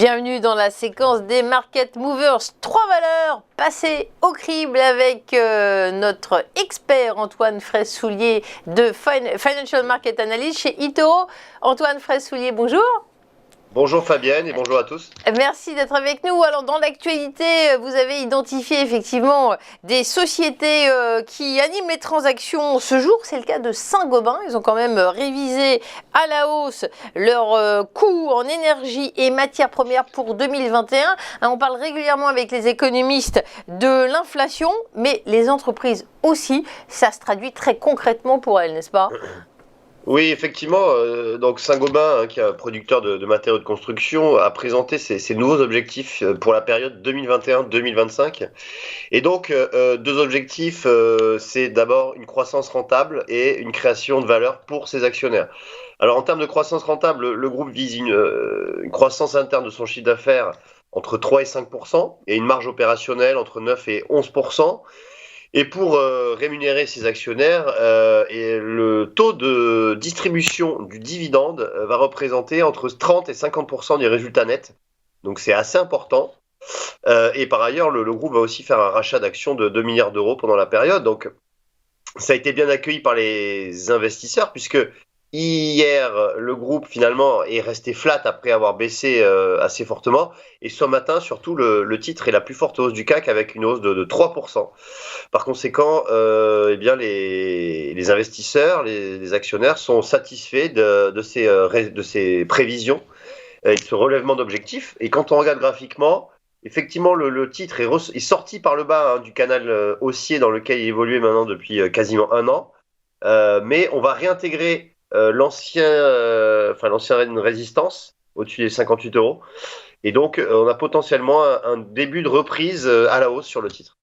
Bienvenue dans la séquence des Market Movers. 3 valeurs passées au crible avec notre expert Antoine Fraisse-Soulier de Financial Market Analyst chez eToro. Antoine Fraisse-Soulier, bonjour. Bonjour Fabienne et bonjour à tous. Merci d'être avec nous. Alors dans l'actualité, vous avez identifié effectivement des sociétés qui animent les transactions ce jour. C'est le cas de Saint-Gobain. Ils ont quand même révisé à la hausse leurs coûts en énergie et matières premières pour 2021. On parle régulièrement avec les économistes de l'inflation, mais les entreprises aussi. Ça se traduit très concrètement pour elles, n'est-ce pas ? Oui, effectivement, donc Saint-Gobain, qui est un producteur de matériaux de construction, a présenté ses nouveaux objectifs pour la période 2021-2025. Et donc, deux objectifs, c'est d'abord une croissance rentable et une création de valeur pour ses actionnaires. Alors, en termes de croissance rentable, le groupe vise une croissance interne de son chiffre d'affaires entre 3 et 5% et une marge opérationnelle entre 9 et 11%. Et pour rémunérer ses actionnaires, et le taux de distribution du dividende va représenter entre 30 et 50% des résultats nets. Donc c'est assez important. Et par ailleurs, le groupe va aussi faire un rachat d'actions de 2 milliards d'euros pendant la période. Donc ça a été bien accueilli par les investisseurs puisque hier, le groupe finalement est resté flat après avoir baissé assez fortement. Et ce matin, surtout, le titre est la plus forte hausse du CAC avec une hausse de 3%. Par conséquent, eh bien les investisseurs, les actionnaires sont satisfaits de ces prévisions et de ce relèvement d'objectifs. Et quand on regarde graphiquement, effectivement, le titre est sorti par le bas du canal haussier dans lequel il évoluait maintenant depuis quasiment un an. Mais on va réintégrer l'ancienne résistance au-dessus des 58 euros. Et donc, on a potentiellement un début de reprise à la hausse sur le titre.